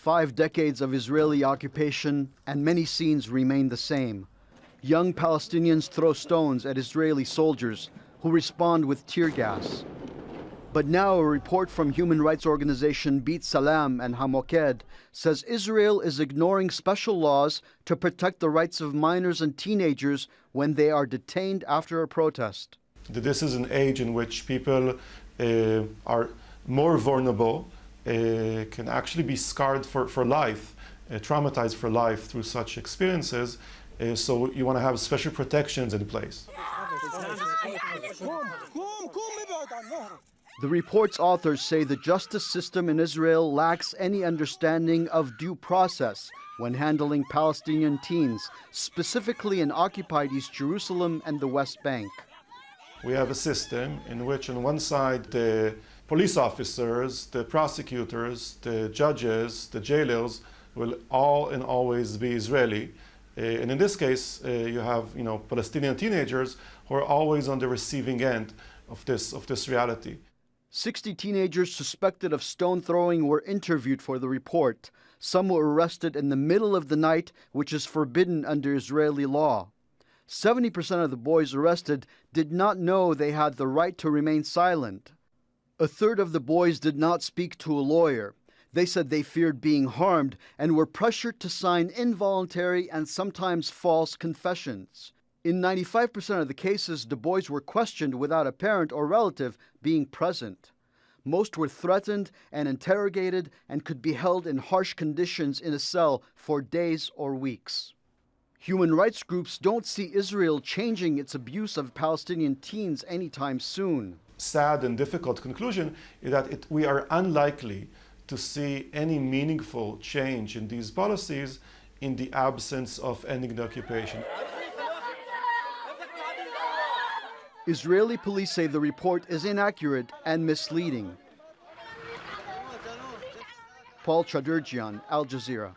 5 decades of Israeli occupation, and many scenes remain the same. Young Palestinians throw stones at Israeli soldiers, who respond with tear gas. But now a report from human rights organization Beit Salam and Hamoked says Israel is ignoring special laws to protect the rights of minors and teenagers when they are detained after a protest. This is an age in which people are more vulnerable, can actually be scarred for life, traumatized for life through such experiences. So you want to have special protections in place. The report's authors say the justice system in Israel lacks any understanding of due process when handling Palestinian teens, specifically in occupied East Jerusalem and the West Bank. We have a system in which on one side the police officers, the prosecutors, the judges, the jailers will all and always be Israeli. And in this case, you have Palestinian teenagers who are always on the receiving end of this reality. 60 teenagers suspected of stone throwing were interviewed for the report. Some were arrested in the middle of the night, which is forbidden under Israeli law. 70% of the boys arrested did not know they had the right to remain silent. A third of the boys did not speak to a lawyer. They said they feared being harmed and were pressured to sign involuntary and sometimes false confessions. In 95% of the cases, the boys were questioned without a parent or relative being present. Most were threatened and interrogated and could be held in harsh conditions in a cell for days or weeks. Human rights groups don't see Israel changing its abuse of Palestinian teens anytime soon. Sad and difficult conclusion is that we are unlikely to see any meaningful change in these policies in the absence of ending the occupation. Israeli police say the report is inaccurate and misleading. Paul Chadurjian, Al Jazeera.